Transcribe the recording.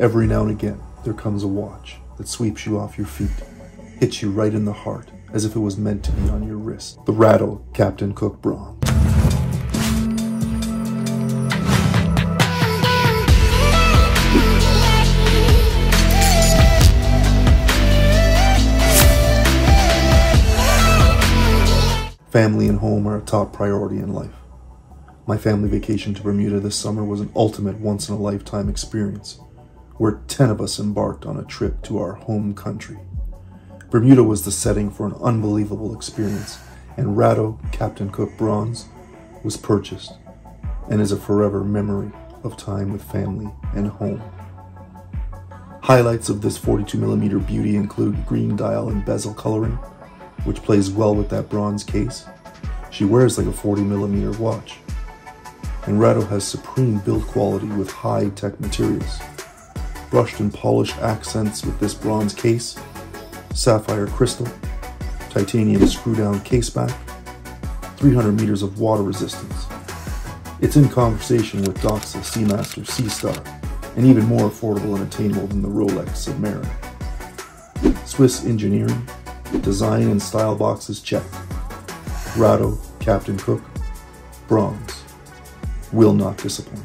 Every now and again, there comes a watch that sweeps you off your feet, hits you right in the heart, as if it was meant to be on your wrist. The RADO Captain Cook Bronze. Family and home are a top priority in life. My family vacation to Bermuda this summer was an ultimate once-in-a-lifetime experience, where 10 of us embarked on a trip to our home country. Bermuda was the setting for an unbelievable experience, and RADO Captain Cook Bronze was purchased and is a forever memory of time with family and home. Highlights of this 42mm beauty include green dial and bezel coloring, which plays well with that bronze case. She wears like a 40mm watch. And RADO has supreme build quality with high-tech materials. Brushed and polished accents with this bronze case, sapphire crystal, titanium screw-down caseback, 300 meters of water resistance. It's in conversation with Doxa Seamaster Seastar, and even more affordable and attainable than the Rolex Submariner. Swiss engineering, design and style boxes checked. RADO Captain Cook Bronze will not disappoint.